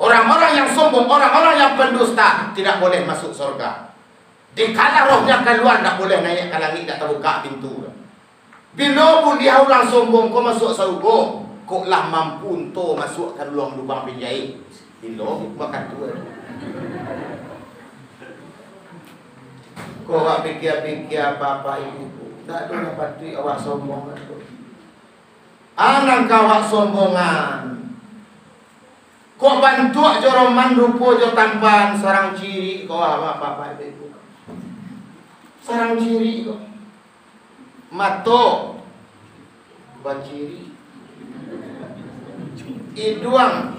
Orang-orang yang sombong, orang-orang yang pendusta tidak boleh masuk surga. Dikala rohnya keluar, tak boleh naik ke langit, tak terbuka pintu. Bila pun dia orang sombong, kau masuk surga, kau lah mampu untuk masuk ke ruang lubang penjahit. Bila makan tu. Kau tak fikir-fikir apa-apa ini. Tak ada dapat awak sombong. Anang kau awak sombongan. Kau bantu joroman rupa jo tampan sarang ciri kau apa-apa itu. Sarang ciri kau. Mato baciri. Iduang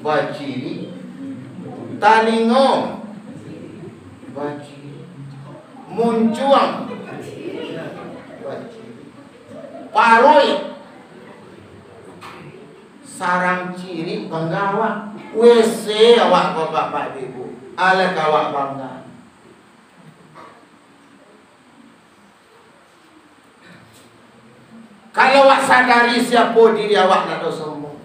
baciri. Talingo baciri. Muncuang baciri. Paroi sarang ciri penggawa. WC awak bapak ibu ala kawak bangga. Kalau awak sadari siapa diri awak nak sombong.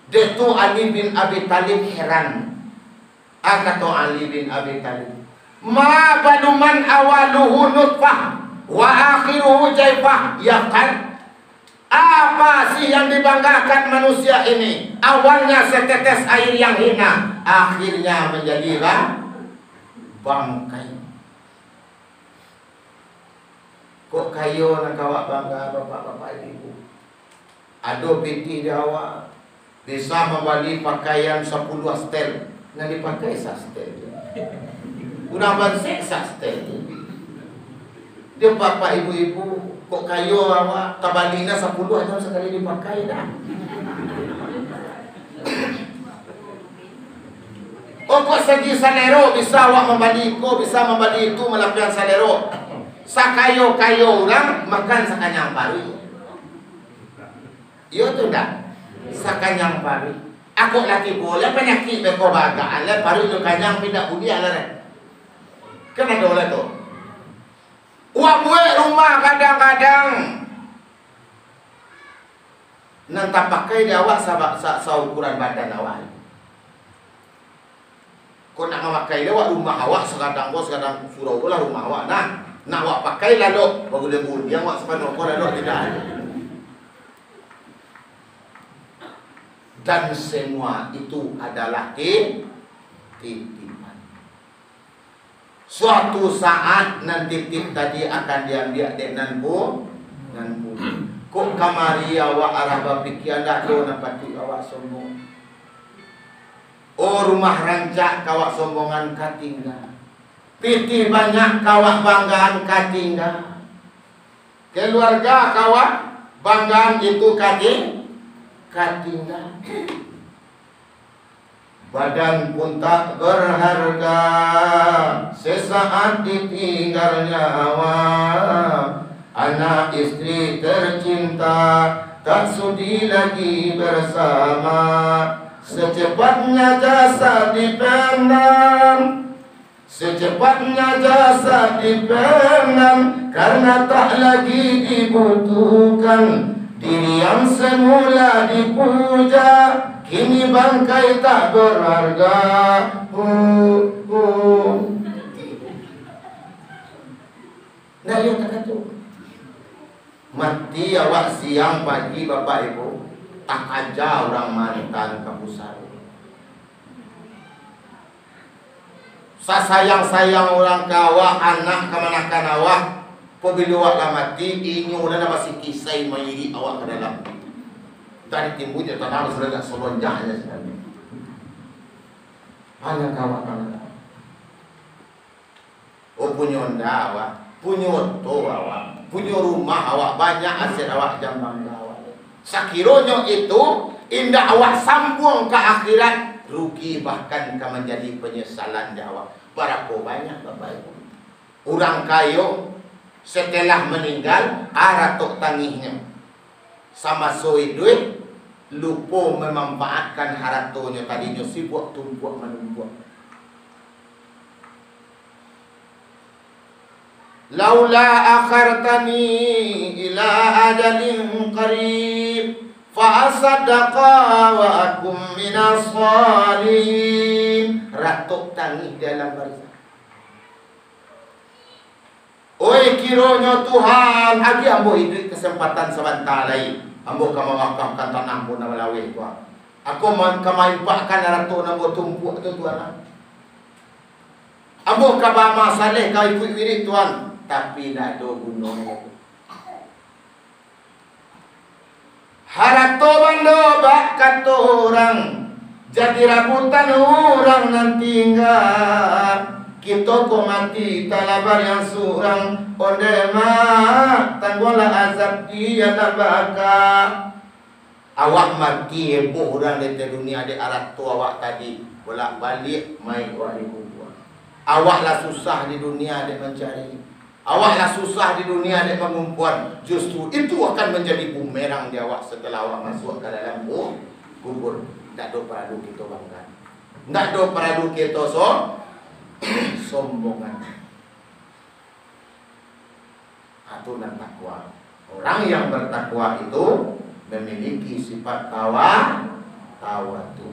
Dia tu Ali bin Abi Talib heran. Kata Ali bin Abi Talib, ma baluman awaluhu nutfah wa akhiruhu jaifah yaqal. Apa sih yang dibanggakan manusia ini? Awalnya setetes air yang hina, akhirnya menjadi bangkai. Kok kayo nak awak bangga bapak-bapak ibu? Ada piti dia awak bisa membeli pakaian 10 stel, nak dipakai sastel. Udah bansek sastel. Dia bapak ibu-ibu kok kayo awak tabalina 10 aja sekali dipakai dah. Oh kok segi salero bisa awak membeli ko, bisa membeli itu melakukan salero. Sakayo-kayo orang makan sakanyang pari. Yo tu dah. Sakanyang pari. Aku lagi boleh penyakit beko bagaan le pari lu kanyang pindah budi ala. Kena dole tu. Uang buat rumah kadang-kadang nanti pakai dia awak ukuran badan awak. Kau nak memakai dia awak rumah awak sekadang bos sekadang surau pula rumah awak nak awak pakai lalu baru dia bunyi awak sepanjang kau lalu tidak ada. Dan semua itu adalah titipan. Suatu saat nanti tip tadi akan diambil dengan bu. Kok kamari awak arah bapiki anda do napati awak sombong. Oh rumah rancak kawak sombongan katinggal. Piti banyak kawak banggaan katinggal. Keluarga kawak banggaan itu katinggal. Badan pun tak berharga, sesaat ditinggal nyawa. Anak istri tercinta tak sudi lagi bersama. Secepatnya jasad dipendam, secepatnya jasad dipendam, karena tak lagi dibutuhkan. Diri yang semula dipuja kini bangkai tak berharga. Nah, ya tak tu. Mati awak siang pagi bapak ibu, tak aja orang mantan kapusar. Sayang-sayang orang kawa anak kemanakan awak. Apabila awak dah mati, inyo dan masih kisah menyidik awak ke dalam. Dari timbulnya tanah harus agak selonjahnya sekali. Hanya kawak anak. Oh punya onda awak, punya oto awak, punya rumah awak, banyak aset awak jambang awak. Sakironya itu indah awak sambung ke akhirat, rugi bahkan ke menjadi penyesalan di awak. Berapa banyak bapak ibu orang kayo setelah meninggal aratok tangihnya sama soi duit lupa memanfaatkan haratonya tadinya sibuk tumpuk menumpuk. Laula akhartani ila ajalin qarib fa asaddaqa wa akum minas shalihin. Ratuk tangis dalam barisan. Oi kiranya Tuhan, agi ambo hidup kesempatan sebentar lagi. Ambo ka mawakafkan tanah pun nama lawih Tuhan. Aku kamaimpakkan ratu nambo tumpuk tu Tuhan. Ambo ka ba masaleh ka ikut wirid Tuhan, tapi nak do gunung. Harato bando bak kata orang, jadi rabutan orang nanti enggak. Kita ko mati talabar yang surang ondema tanggola azab dia tabaka. Awak mati heboh orang di dunia di arah tu awak tadi bolak balik mai awak di kubur. Awaklah susah di dunia dia mencari. Awaklah susah di dunia dia mengumpul. Justru itu akan menjadi bumerang di awak setelah awak masuk ke dalam kubur. Tak ada perlu kita bangga. Tak ada perlu kita sombongan. Aturan takwa. Orang yang bertakwa itu memiliki sifat tawadu,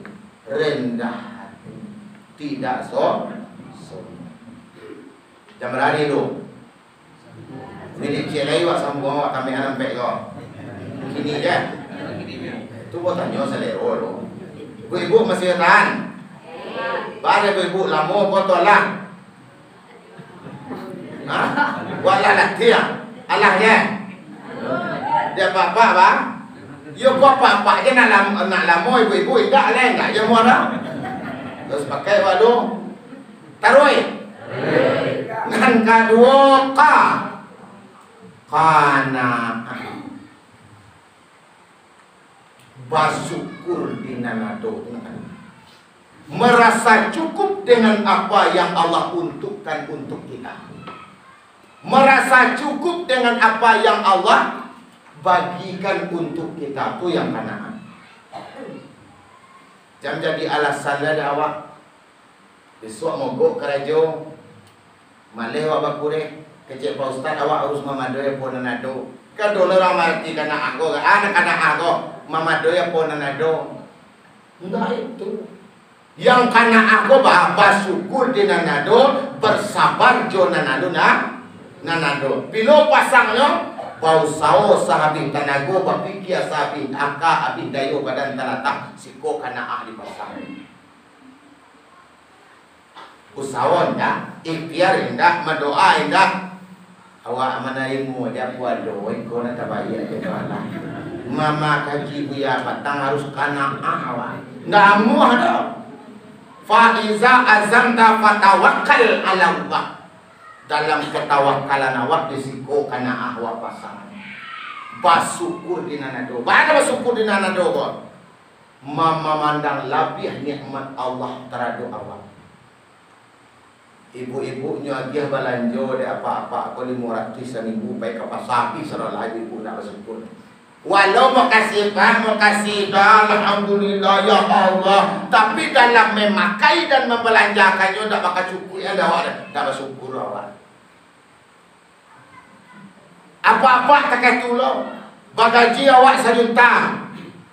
rendah hati, tidak sombong. Jam berani tu. Ini celai wak sambung awak kami alam pek kau. Kini je. Tu buat tanya selero lo. Ibu masih tahan. Pada ibu lama botol lah. Ha? Walah lah dia. Allah dia. Dia apa bang? Yo kau apa je nak lama ibu tidak lah enggak je mau dah. Terus pakai waduh. Taroi. Ngan kadua kana bersyukur dinanado. Merasa cukup dengan apa yang Allah untukkan untuk kita. Merasa cukup dengan apa yang Allah bagikan untuk kita. Itu yang kanaan. Jam jadi alasan ada awak. Besok mogok kerajo. Malih awak bakure. Kecil Pak Ustaz awak harus mamadoy pun nanado. Kado orang mati kana aku. Anak kana aku. Mamadoy pun nanado. Enggak itu. Yang karena aku bahas syukur di nanado, bersabar jo nanado nanado. Bilo pasangnya bau sao sahabi tanago bapikia sahabi aka abin dayo badan talata siko kana ahli pasang. Usahawan dah, ikhtiar indah, mendoa indah. Awak manaimu dia buat doa kau nak bayar je doa. Mama kaji buya batang harus kana awak. Ndak muah dah. Fa'iza azamta fatawakkal ala Allah. Dalam ketawakalan awak risiko kana ahwa pasangan. Bersyukur di nanado. Mana bersyukur di nanado kau? Memandang lebih nikmat Allah terhadap awak. Ibu-ibunya dia belanja dia apa-apa aku 500.000 baik apa sapi serah lagi pun nak bersyukur. Walau makasih Pak, makasih dah, alhamdulillah ya Allah. Tapi dalam memakai dan membelanjakannya tak bakal cukup ya awak dah bersyukur awak. Apa-apa tak kait tolong. Bagaji awak 1 juta.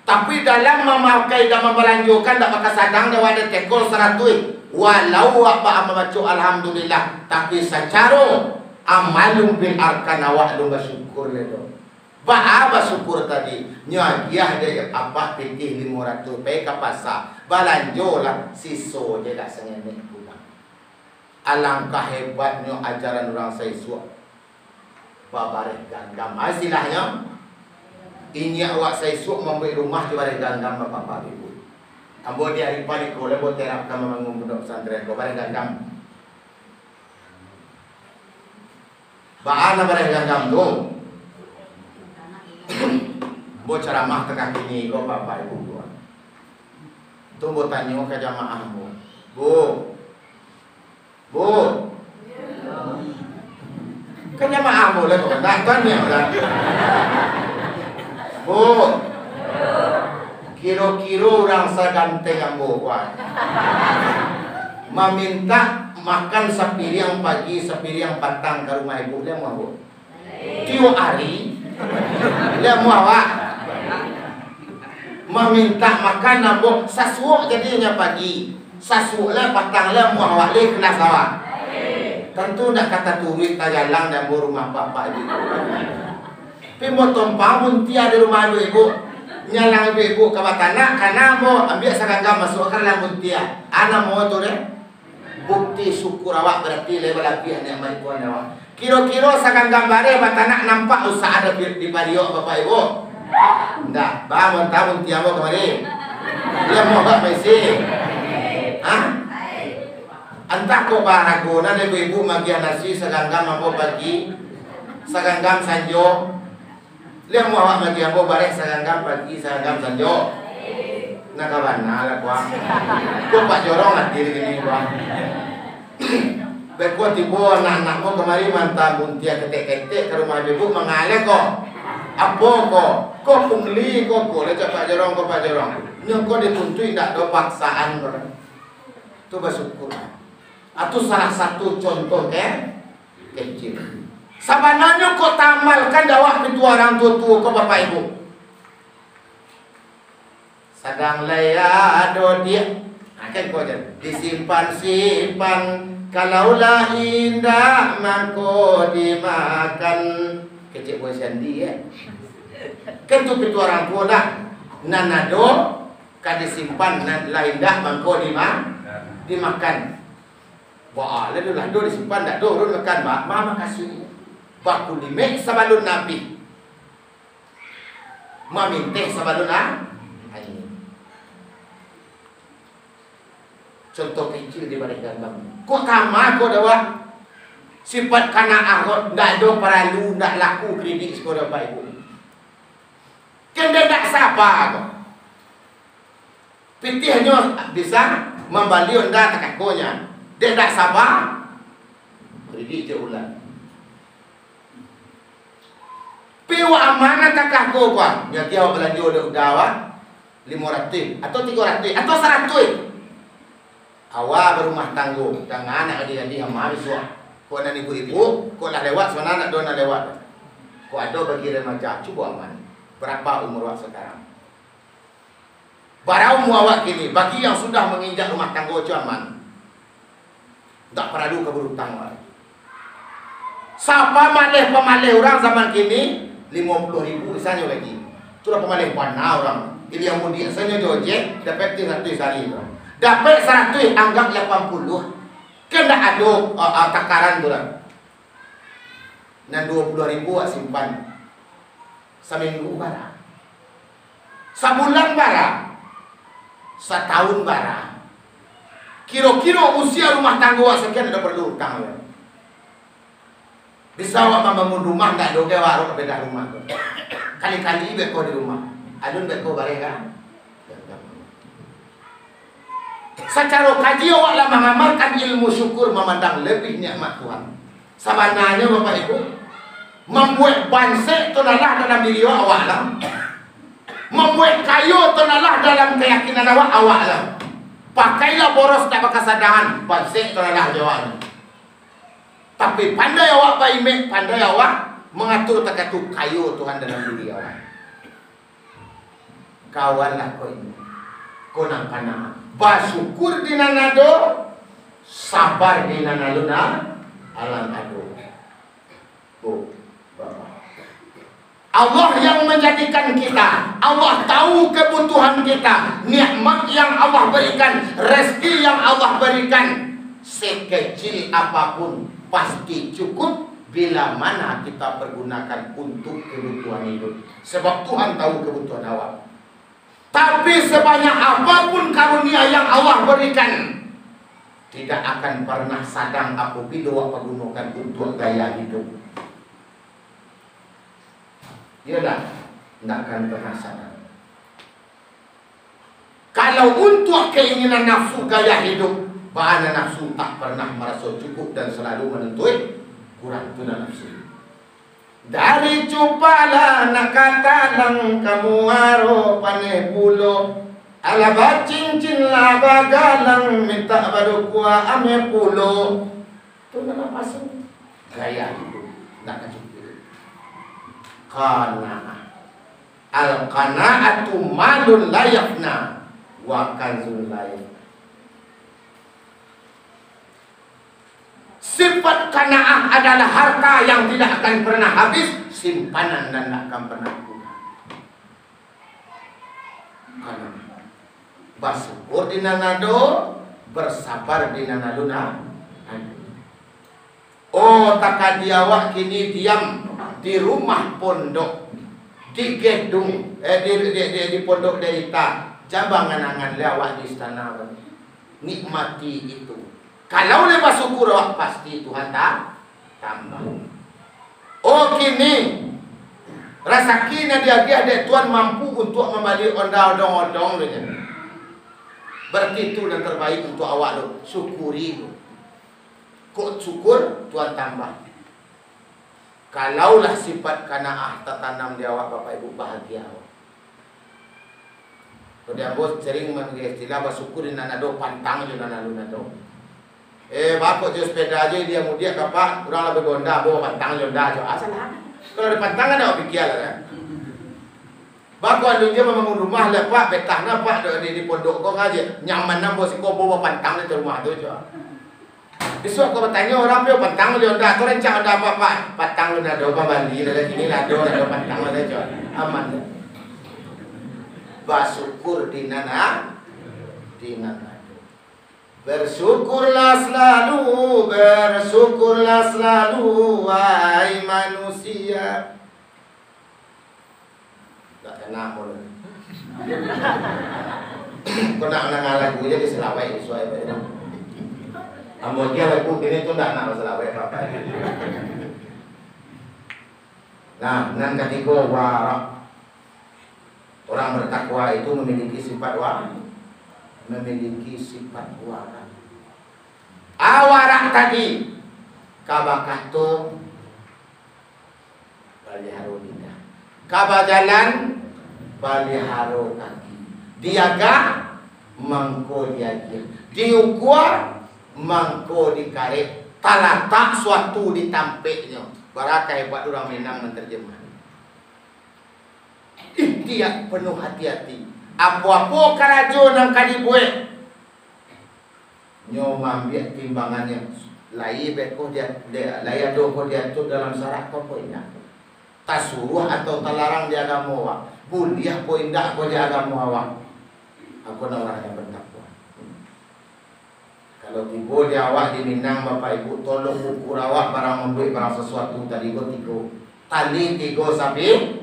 Tapi dalam memakai dan membelanjakan tak bakal sadang dah ada tekol 100. Walau awak membaca alhamdulillah, tapi secara amalum bil arkan awak lu bersyukur ledo. Apa syukur tadi? Nyagiah dia apa pitih 500 pay ke pasar. Balanjolah siso je dak sengenek pulang. Alangkah hebatnya ajaran orang Saisuak. Babareh ganggam. Istilahnya ini awak Saisuak memberi rumah di bareh ganggam bapak ibu. Ambo dia hari pagi ko lebo terapkan membangun pondok pesantren ko bareh ganggam. Baana bareh ganggam tu. Bo ceramah tengah kini kau bapak ibu tuan. Tu bo tanya ke jamaah bo. Bu. Kan jamaah bo lah kau. Tak tanya lah. Bu. Kira-kira orang saganteng ambo kuat. Meminta makan sepiring pagi, sepiring petang ke rumah ibu dia mau bu. Tiap hari dia mau awak. meminta makan nabo sasuak jadinya pagi. Sasuaklah patanglah muah wale kena sawah. Tentu nak kata turik tajalang dan rumah bapak ibu. Tapi mau tompang pun tiada rumah ibu. Nyalang ibu ke batana karena mau ambil sagagam masuk ke dalam buntia. Anak mau tu deh. Bukti syukur awak berarti level lebih ni amat tuan awak. Kira-kira sagagam bare batana nampak usaha ada di padiok bapak ibu. Ndak, bangun tahun tiang mau kemari. Dia mau buat mesi. Hah? Entah kau barago na ibu-ibu magian nasi sagagam mampu pagi. Sagagam sanjo. Lihat mau awak bagi ambo barek sagangam pagi sagangam sanjo. Nak kawan lah kuah. Kau pak jorong lah diri gini kuah. Berkuat tibo anak-anak mau kemari mantap buntia ketek-ketek ke rumah ibu mengalir kok. Apa kok? Kok pungli kok lecak pak jorong kok pak jorong. Nyok kau dituntui tak ada paksaan kau. Tu bersyukur. Atau salah satu contoh kecil. Sabananya kau tamalkan dawak itu orang tua-tua kau bapak ibu. Sedang laya ado dia. Akan kau jadi disimpan-simpan. Kalaulah indah mangko dimakan. Kecik boy sandi Kan tu itu orang tua dah. Nanado kan disimpan lah indah mangko dimakan. Wah, lalu lah do disimpan dak do makan mama kasih. Baku limek sabalun Nabi. Maminteh sabalun ini. Contoh kecil di balik gambar. Kok tama kok dawa? Sifat kana ahot ndak do paralu ndak laku kredit sekolah bapak ibu. Kan dak sapa kok. Pitihnya bisa membalion dah takakonya. Dia dak sapa kredit je ulang. Piwa amanah takah ko pa. Nya tiaw belanja udah dawa 500 atau 300 atau 100. Awak berumah tanggung dengan anak adik-adik yang habis wah. Ko nan ibu-ibu, ko lah lewat sana anak do na lewat. Ko ada bagi remaja cuba aman. Berapa umur awak sekarang? Barau awak kini bagi yang sudah menginjak rumah tangga aman. Tak perlu keberutang awak. Siapa pemalih orang zaman kini 50.000 misalnya lagi. Sudah pemalih panah orang. Ini yang mudik misalnya Jojek dapat 100 hari itu. Dapat 100 anggap 80. Kan tak ada takaran tu lah. Dan 20.000 simpan. Seminggu barang. Sebulan barang. Setahun barang. Kira-kira usia rumah tangga sekian ada perlu hutang. Bisa awak membangun rumah tak doge warung beda rumah. Kali-kali beko di rumah. Adun beko bareng. Secara kaji awak lah mengamalkan ilmu syukur memandang lebih nikmat Tuhan. Sebenarnya Bapak Ibu membuat bansek tonalah dalam diri awak lah. Membuat kayu tonalah dalam keyakinan awak lah. Pakailah boros tak berkesadangan bansek tonalah jawab. Tapi pandai awak baik, pandai awak mengatur takatu kayu Tuhan dalam diri awak. Kawanlah kau ini. Kau nak panah. Bersyukur di nanado, sabar di nanaluna, alam ado. Allah yang menjadikan kita. Allah tahu kebutuhan kita. Nikmat yang Allah berikan, rezeki yang Allah berikan, sekecil apapun pasti cukup bila mana kita pergunakan untuk kebutuhan hidup. Sebab Tuhan tahu kebutuhan awak. Tapi sebanyak apapun karunia yang Allah berikan, tidak akan pernah sadang apabila awak pergunakan untuk gaya hidup. Yalah, tidak akan pernah sadang. Kalau untuk keinginan nafsu gaya hidup, bahana nafsu tak pernah merasa cukup dan selalu menuntut kurang tuna nafsu. Dari cupala nak kata lang kamu aro paneh pulo ala bacincin la bagalang minta baru kuah ame pulo. Tu nama pasang gaya hidup nak cukup. Karena Al-qanaatu malun la yafna wa kanzun la yafna. Sifat qanaah adalah harta yang tidak akan pernah habis, simpanan dan tidak akan pernah punah. Bersyukur di nanado, bersabar di nanaluna. Oh, takadiawak kini diam di rumah pondok, di gedung, di pondok derita, jabangan-angan lewat di istana. Nikmati itu. Kalau lepas syukur awak pasti Tuhan tambah. Oh, kini rasa kini dia Tuhan mampu untuk membalik odong-odong dengan. Berarti itu yang terbaik untuk awak lo. Syukuri lo. Kok syukur Tuhan tambah. Kalaulah sifat kanaah tertanam di awak Bapak Ibu, bahagia awak. Kalau dia bos sering mengenai istilah bersyukur di nanado pantang je nanalo nado. Bapak je sepeda aja dia mudia kapak kurang lebih gonda bawa pantang je dah je asal. Kalau ada pantang ada pikir lah. Bapak dia membangun rumah lepak betahna pak di pondok kau ngaji nyaman nam bos kau bawa pantang di rumah tu je. Besok kau bertanya orang pun pantang dia dah kau rencana dah apa pantang lu dah doa Bali dah kini dah doa pantang dah je aman. Bersyukur di nana. Bersyukurlah selalu wahai manusia. Tak kena pun. Kau nak lagu je di Selawai sesuai baik. Amun dia lagu kini tu tak nak Selawai apa-apa. Nah, nan ketiga warak. Orang bertakwa itu memiliki sifat warak. Awarak tadi kabakato baliharo dinda. Kabajalan baliharo kaki. Diaga mangko diagir. Diukua mangko dikaret. Talatak suatu ditampeknya. Barakai buat orang Minang menterjemah. Dia penuh hati-hati. Apa-apa karajo nang kadibuet. Nyo mambiak timbangannya. Lai beko dia layado ko dia tu dalam syarat ko indah. Tasuruh atau terlarang di agama awak. Buliah ko indah ko di agama awak. Aku nak orang yang bertakwa. Kalau tiba di awak di Minang Bapak Ibu tolong ukur awak barang membeli barang sesuatu tadi ko tigo. Tali tigo sapi.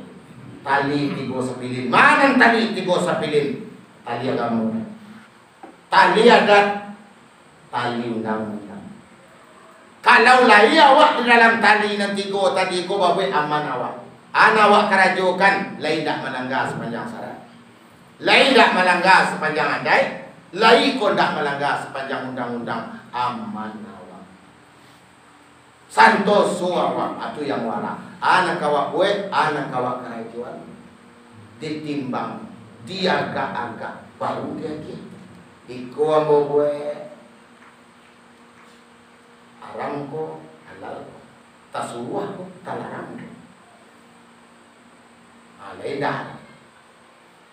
Tali tigo sapilin. Mana tali tigo sapilin? Tali agama. Tali adat. Tali undang-undang. Kalau lagi awak di dalam tali nan tigo tadi ko bawa aman awak. Awak kerajokan lain tak melanggar sepanjang syarat. Lain tak melanggar sepanjang adai. Lain ko tak melanggar sepanjang undang-undang. Aman awak. Santoso awak. Itu yang warak. Anak awak buat, anak awak kerajuan ditimbang dia agak-agak baru dia gitu. Iko ambo buat aram ko halal ko tasuah ko talarang ko. Alaidah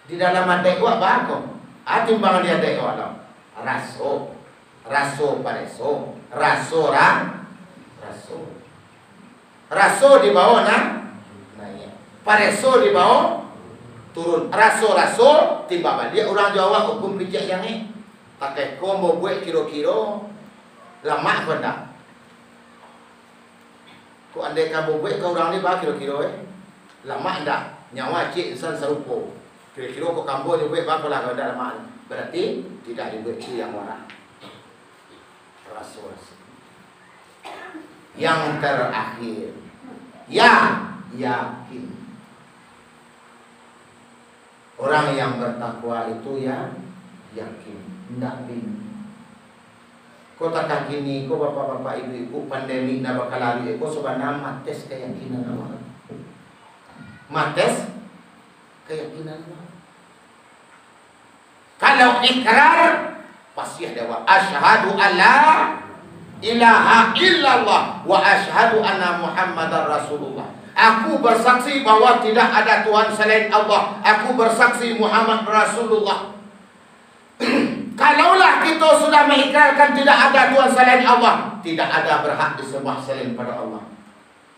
di dalam adek awak bako. Timbangan dia adek awak dalam raso pareso raso di bawah naik. Pareso di bawah turun. Raso timbang balik. Orang Jawa hukum pijak yang ni. Pakai kombo buat kiro-kiro lama ke tak? Kau andai kamu buat kau orang ni bah kiro-kiro lama tak? Nyawa cik insan serupa. Kiro-kiro kau kambo ni buat bah kau lah kau dah lama. Berarti tidak dibuat itu yang warak. Raso. Yang terakhir, yakin. Orang yang bertakwa itu yakin, tidak bingung. Kau tak kini, kau bapak-bapak ibu-ibu pandemi nak bakal lari, kau sebenarnya mates keyakinan awak. Mates keyakinan awak. Kalau ikrar pasti ada wa asyhadu alla ilaha illallah wa asyhadu anna Muhammadar Rasulullah. Aku bersaksi bahwa tidak ada Tuhan selain Allah. Aku bersaksi Muhammad Rasulullah. Kalaulah kita sudah mengikrarkan tidak ada Tuhan selain Allah, tidak ada berhak disembah selain pada Allah.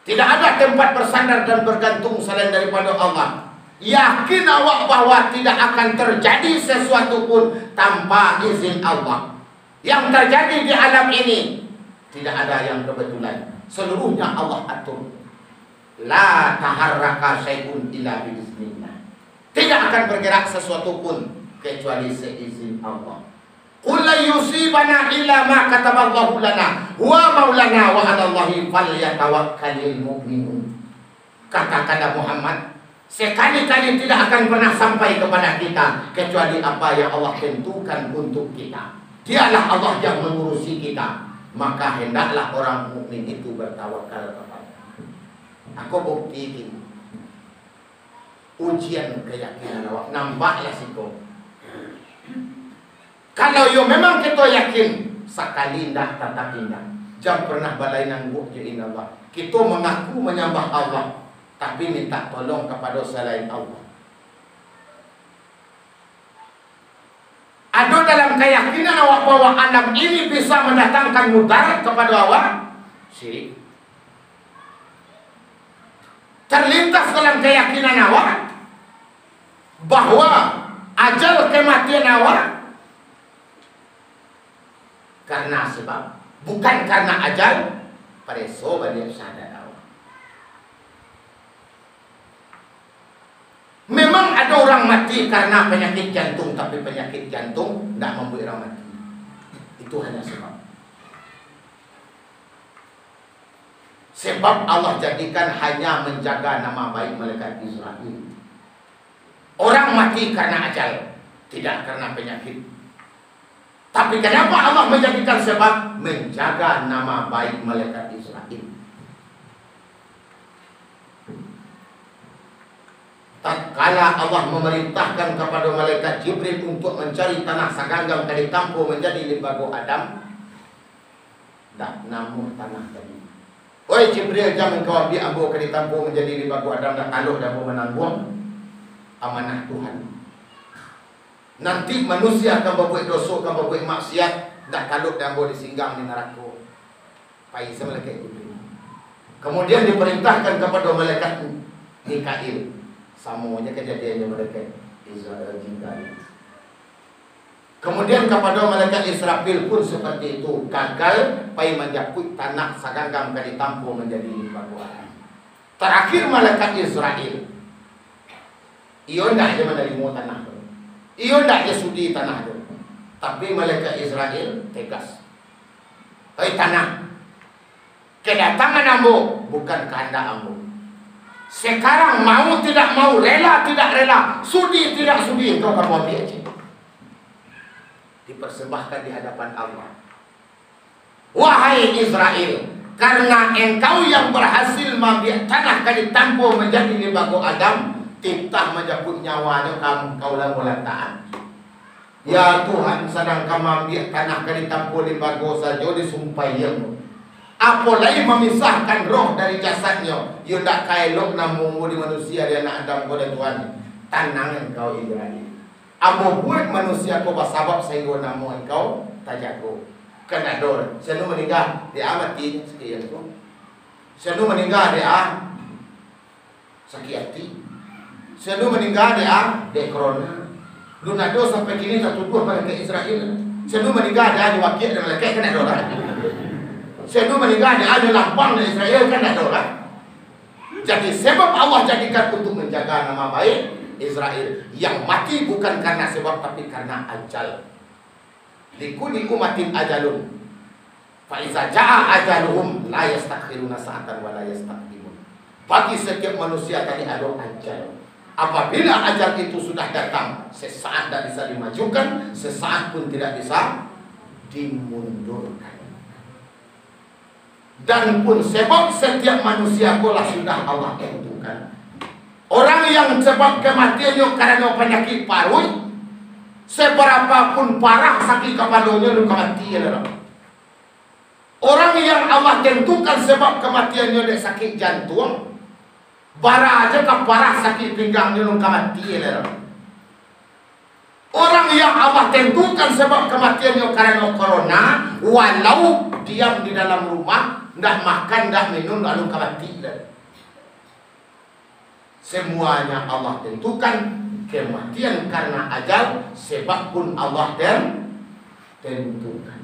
Tidak ada tempat bersandar dan bergantung selain daripada Allah. Yakin awak bahwa tidak akan terjadi sesuatu pun tanpa izin Allah. Yang terjadi di alam ini tidak ada yang kebetulan. Seluruhnya Allah atur. La taharraka syai'un illa biiznillah. Tidak akan bergerak sesuatu pun kecuali seizin Allah. Qul la yusibana illa ma kataballahu lana wa maulana wa 'alallahi falyatawakkalul mu'minun. Katakanlah Muhammad, sekali-kali tidak akan pernah sampai kepada kita kecuali apa yang Allah tentukan untuk kita. Dialah Allah yang mengurusi kita. Maka hendaklah orang mukmin itu bertawakal kepada. Aku buktikan ujian keyakinan awak. Nampaklah situ. Kalau yo memang kita yakin sekali indah tatap indah. Jangan pernah balai nangguh je Allah. Kita mengaku menyembah Allah, tapi minta tolong kepada selain Allah. Ada dalam keyakinan awak bahwa alam ini bisa mendatangkan mudarat kepada awak? Syirik. Terlintas dalam keyakinan awak bahwa ajal kematian awak karena sebab, bukan karena ajal. Pareso balik sadar awak. Memang ada orang mati karena penyakit jantung, tapi penyakit jantung tidak membuat orang mati. Itu hanya sebab. Sebab Allah jadikan hanya menjaga nama baik malaikat Israel. Orang mati karena ajal, tidak karena penyakit. Tapi kenapa Allah menjadikan sebab? Menjaga nama baik malaikat Israel. Tatkala Allah memerintahkan kepada malaikat Jibril untuk mencari tanah saganggam kali tampu menjadi limbago Adam, tak namun tanah tadi. Oi Jibril, jangan kau ambil ambo kali tampu menjadi limbago Adam, dah kalau dah mau menanggung amanah Tuhan. Nanti manusia akan berbuat dosa, akan berbuat maksiat, dah kalut dan boleh singgah di neraka. Pai sama malaikat Jibril. Kemudian diperintahkan kepada malaikat Mikail. Samanya kejadiannya malaikat Israfil. Kemudian kepada malaikat Israfil pun seperti itu. Gagal pai menjaput tanah saganggam kali tampu menjadi limbagoan. Terakhir malaikat Israel. Ia tidak aja menerima tanah itu. Ia tidak aja sudi tanah itu. Tapi malaikat Israel tegas. Tanah, kedatangan ambo bukan kehendak ambo. Sekarang mau tidak mau, rela tidak rela, sudi tidak sudi, engkau kamu ambil aja. Dipersembahkan di hadapan Allah. Wahai Israel, karena engkau yang berhasil mengambil tanah kali tampu menjadi limbago Adam, titah menjemput nyawanya kamu kau lakukan taat. Ya Tuhan, sedang kamu ambil tanah kali tampu limbago saja disumpah ilmu. Apalagi memisahkan roh dari jasadnya. Ia tak kailok namu di manusia dia nak Adam kepada Tuhan. Tanang engkau Israel. Amo buat manusia kau bersabab sehingga namu engkau tak jago. Kena dor. Senu meninggal dia mati sekian tu. Senu meninggal dia sakit hati. Senu meninggal dia corona. Lunado sampai kini tak tuduh pada Israel. Senu meninggal dia wakil dan lelaki kena dor. Senu meninggal dia ada lampang dari Israel kan ada orang. Jadi sebab Allah jadikan untuk menjaga nama baik Israel. Yang mati bukan karena sebab tapi karena ajal. Likulli umatin ajalun. Fa iza jaa ajaluhum la yastakhiruna sa'atan wa la yastaqdimun. Bagi setiap manusia tadi ada ajal. Apabila ajal itu sudah datang, sesaat tidak bisa dimajukan, sesaat pun tidak bisa dimundurkan. Dan pun sebab setiap manusia pula sudah Allah tentukan. Orang yang sebab kematiannya karena penyakit paru, seberapapun parah sakit kepalanya lu kematian. Orang yang Allah tentukan sebab kematiannya dia sakit jantung, Bara aja keparah sakit pinggang nyulung kematian lah. Orang yang Allah tentukan sebab kematiannya karena corona, walau diam di dalam rumah, ndak makan, ndak minum, lalu kematian. Semuanya Allah tentukan. Kematian karena ajal, sebab pun Allah tentukan.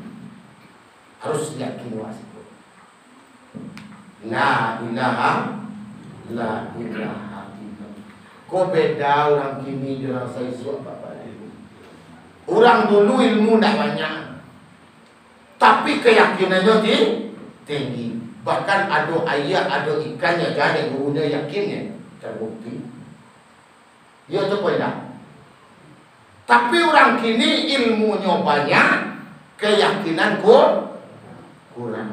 Harus yakin wasiat. La ilaha illallah. Kok beda orang kini dengan saya suap apa ini? Orang dulu ilmu tidak banyak, tapi keyakinannya tinggi. Bahkan ada ayat, ada ikannya, jadi gurunya yakinnya terbukti. Ya itu poinnya. Tapi orang kini ilmunya banyak, keyakinan kurang.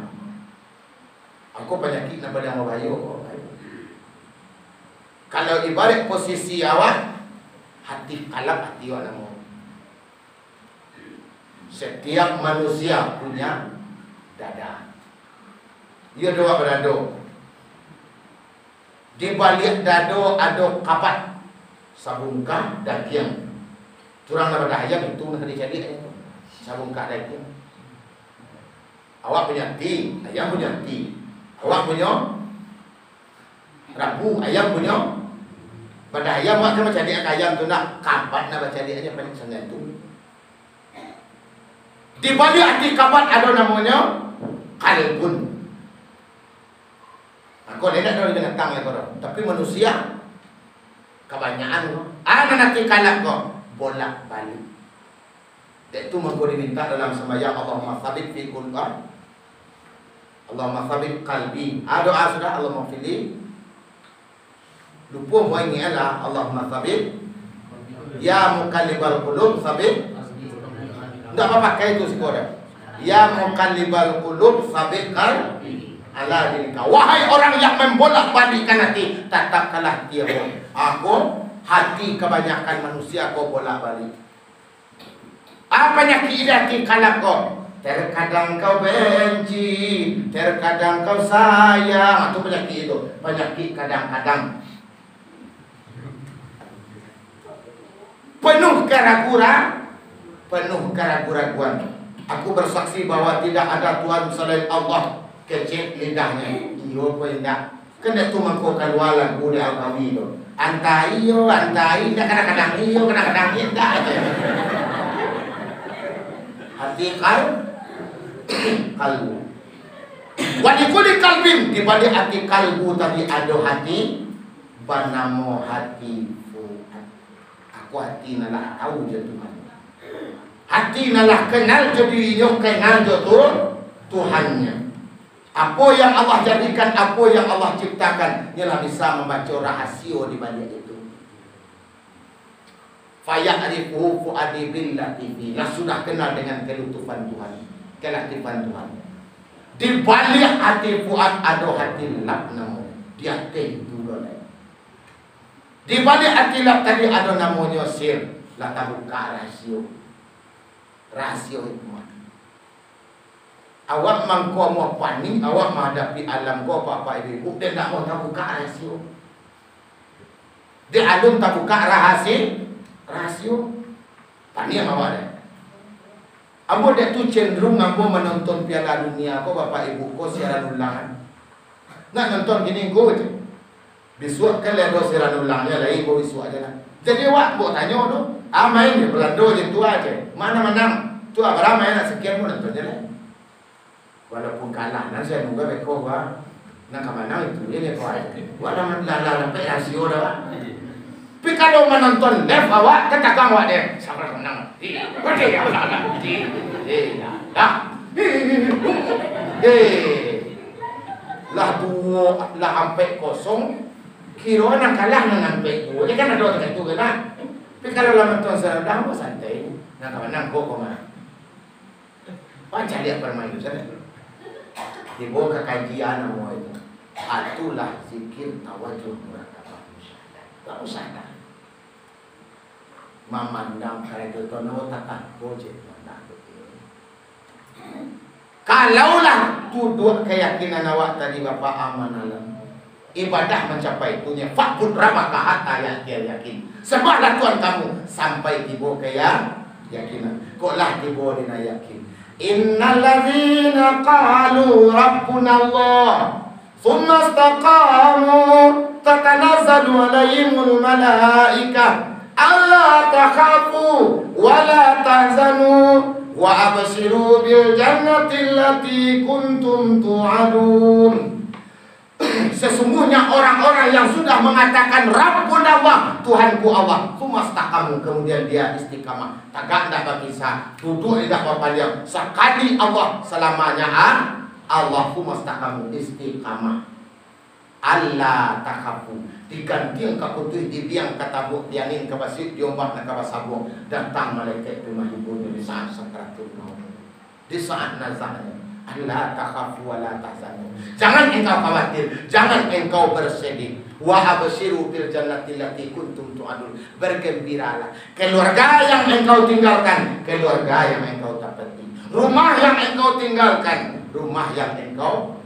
Aku penyakit nama yang bayu. Kalau ibarat posisi awak, hati kalap hati awak nama. Setiap manusia punya dada. Ia dua berado. Di balik dado ada kapat, sabungkah daging. Curang nama ayam itu nak jadi sabungkah daging. Awak punya ti, ayam punya ti. Awak punya rabu, ayam punya. Pada ayam awak kan macam dia ayam tu nak kapat nak baca dia aja paling sangat tu. Di balik hati kapat ada namanya kalbun. Aku tidak tahu dengan tang ya korang. Tapi manusia kebanyakan kok. Nanti kalap kok bolak balik. Itu mengko diminta dalam sembahyang Allahumma tsabbit fi qalbi. Allahumma tsabbit qalbi. Doa sudah Allahumma fili. Lupa mau ini adalah Allahumma tsabbit. Ya muqallibal qulub tsabbit. Tidak apa pakai itu sekolah. Ya muqallibal qulub tsabbit qalbi ala dinika. Wahai orang yang membolak-balikkan hati, tetapkanlah dia. Aku hati kebanyakan manusia kau bolak-balik. Apa penyakit hati kalap kau? Terkadang kau benci, terkadang kau sayang. Itu penyakit itu. Penyakit kadang-kadang. Penuh keraguan. Aku bersaksi bahwa tidak ada Tuhan selain Allah. Kecil lidahnya. Iyo apa tidak? Kena tu mangkau kalwalan kuda al-kawi itu. Antai iyo, kadang-kadang iyo, kadang-kadang tidak aja. Hati kalbu. Wadikuli kalbin. Di balik hati kalbu tadi ada hati. Banamo hati fuad. Aku hati nalah tahu je Tuhan. Hati nalah kenal je dirinya, kenal je Tuhannya. Apa yang Allah jadikan, apa yang Allah ciptakan, ialah bisa membaca rahasia di balik itu. Faya'rifuhu fu'adi billati fi. Nah, sudah kenal dengan kelutupan Tuhan, kelahtifan Tuhan. Di balik hati fuad ada hati lap namanya. Dia tentu boleh. Di balik hati lap tadi ada namanya sir. Lah buka rahasia. Rahasia hikmah. Awak mangko mau panik, awak menghadapi alam kau apa ibu, dia tak mau buka rahasia. Dia alun tak buka rahasia. Panik awak deh. Ambo dia tu cenderung ambo menonton Piala Dunia kau bapak ibu kau siaran ulangan. Nak nonton gini kau je. Besok kan ada siaran ulangnya lagi kau besok aja lah. Jadi awak mau tanya tu, main je Belanda je tu aja. Mana menang? Tu apa main nak sekian pun nonton je lah. Walaupun kalah, nanti saya nunggu beko wah, nak kemana itu dia kau aja. Walaupun lala sampai rasio dah. Tapi kalau menonton live awak, katakan awak dia, siapa menang? Betul ya, lah dua, lah sampai kosong, kira nak kalah nak sampai dua. Dia kan ada orang itu kan? Tapi kalau lah menonton sedang, santai, nak menang kau mana? Baca lihat permain itu saja. Dibawa ke kajian semua itu. Itulah zikir tawajuh murakabah. Tak usah dah. Memandang kereta tono tak gojek mana betul. Kalaulah tu dua keyakinan awak tadi Bapak aman alam. ibadah mencapai itunya. Fa'bud rabbaka hatta ya'tiyal yakin. Sembahlah Tuhan kamu sampai tiba ke yakinan. Koklah tiba dina yakin. Innal ladzina qalu rabbuna Allah thumma istaqamu tatanazzalu alaihimul malaikah alla takhafu wa la tahzanu wa abshiru bil jannati allati kuntum tu'adun. Sesungguhnya orang-orang yang sudah mengatakan Rabbuna Allah, Tuhanku Allah, sumastaqamu, kemudian dia istiqamah, tagak ndak berpisah, duduk di depan dia sekali Allah selamanya Allah, sumastaqamu, istiqamah. Allah takhafu, diganti ka putih di biang katabuk dianin ka basit diombak na ka basabong, datang malaikat menghibur di saat sakaratul maut, di saat nazarnya. Allah takhafu wa la tahzanu. Jangan engkau khawatir, jangan engkau bersedih. Wa abshiru bil jannati allati kuntum tu'adun. Bergembiralah. Keluarga yang engkau tinggalkan, keluarga yang engkau dapati. Rumah yang engkau tinggalkan, rumah yang engkau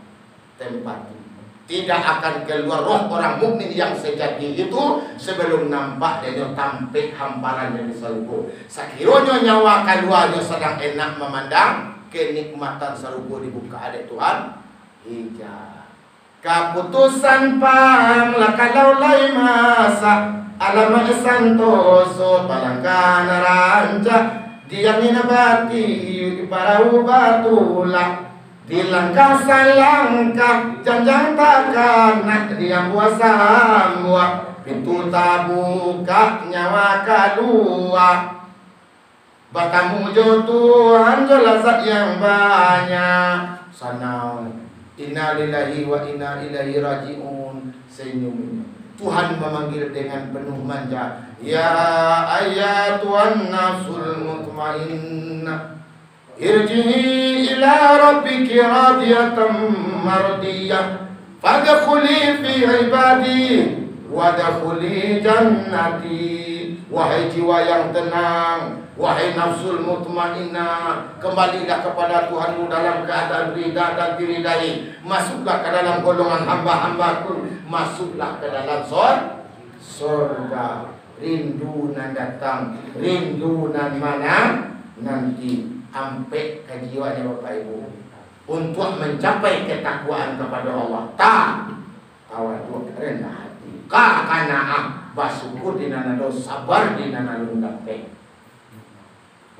tempati. Tidak akan keluar roh orang mukmin yang sejati itu sebelum nampak dan tampik hamparan yang disalubur. Sekiranya nyawa keluarnya sedang enak memandang kenikmatan sarupo dibuka ada Tuhan hijab. Keputusan pang lakalau lai masa alam santoso palangkan ranja diamin bati parau batula dilangkah salangkah janjang takkan dia puasa mua pintu tabuka nyawa kedua. Batamu jo Tuhan jelasat yang banyak. Sanau inna lillahi wa inna ilaihi raji'un. Senyum. Tuhan memanggil dengan penuh manja. Ya ayyatuhan nafsul mutmainnah, irji'i ila rabbiki radiyatan mardiyah, fadkhuli fi ibadi wadkhuli jannati. Wahai jiwa yang tenang, wahai nafsul mutmainnah, kembalilah kepada Tuhanmu dalam keadaan ridha dan diridai. Masuklah ke dalam golongan hamba-hambaku, masuklah ke dalam surga. Rindunan datang, rindunan mana nanti sampai ke jiwanya Bapak Ibu untuk mencapai ketakwaan kepada Allah. Tawadhu, rendah hati, kana'ah, basukur dinana dos, sabar dinana lundape.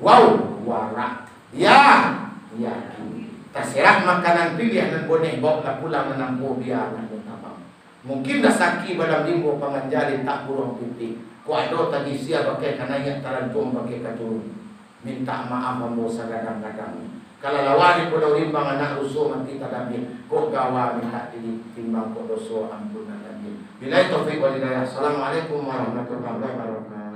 Wow, warak. Ya. Terserah makanan pilihan boneh bawa pulang menampu biar menabang. Mungkin dah saki balam limbo panganjali tak burung pipi. Ku ado tadi sia pakai kanaya tarantum pakai katurun. Minta maaf ambo sagadang-gadang. Kalau lawani pulau rimbang anak rusuh mati tadamin. Kok gawa minta ditimbang kok dosa ampunan lagi. Bila taufik wal hidayah. Assalamualaikum warahmatullahi wabarakatuh.